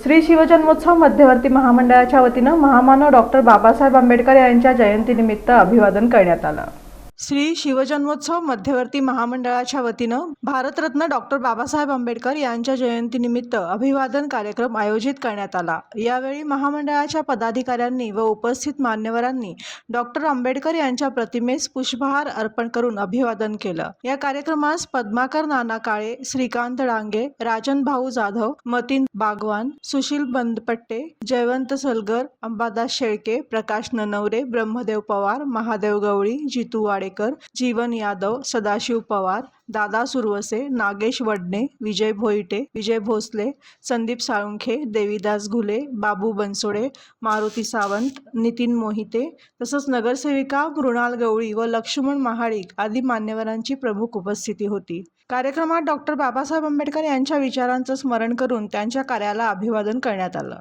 श्री शिवजन्मोत्सव मध्यवर्ती महामंडळाच्या वतीनं महामानव डॉक्टर बाबासाहेब आंबेडकर यांच्या जयंतीनिमित्त अभिवादन करण्यात आलं। श्री शिवजन्मोत्सव मध्यवर्ती महामंडळाच्या वतीनं भारतरत्न डॉक्टर बाबासाहेब आंबेडकर यांच्या जयंतीनिमित्त अभिवादन कार्यक्रम आयोजित करण्यात आला। यावेळी महामंडळाच्या पदाधिकाऱ्यांनी व उपस्थित मान्यवरांनी डॉक्टर आंबेडकर यांच्या प्रतिमेस पुष्पहार अर्पण करून अभिवादन केलं। या कार्यक्रमास पद्माकर नाना काळे, श्रीकांत डांगे, राजन भाऊ जाधव, मतीन बागवान, सुशील बंदपट्टे, जयवंत सलगर, अंबादास शेळके, प्रकाश ननवरे, ब्रह्मदेव पवार, महादेव गवळी, जितू वाडेकर, जीवन यादव, सदाशिव पवार, दादा सुरवसे, नागेश वडणे, विजय भोईटे, विजय भोसले, संदीप साळुंखे, देवीदास घुले, बाबू बनसोडे, मारुती सावंत, नितीन मोहिते तसंच नगरसेविका मृणाल गवळी व लक्ष्मण महाडिक आदी मान्यवरांची प्रमुख उपस्थिती होती। कार्यक्रमात डॉक्टर बाबासाहेब आंबेडकर यांच्या विचारांचं स्मरण करून त्यांच्या कार्याला अभिवादन करण्यात आलं।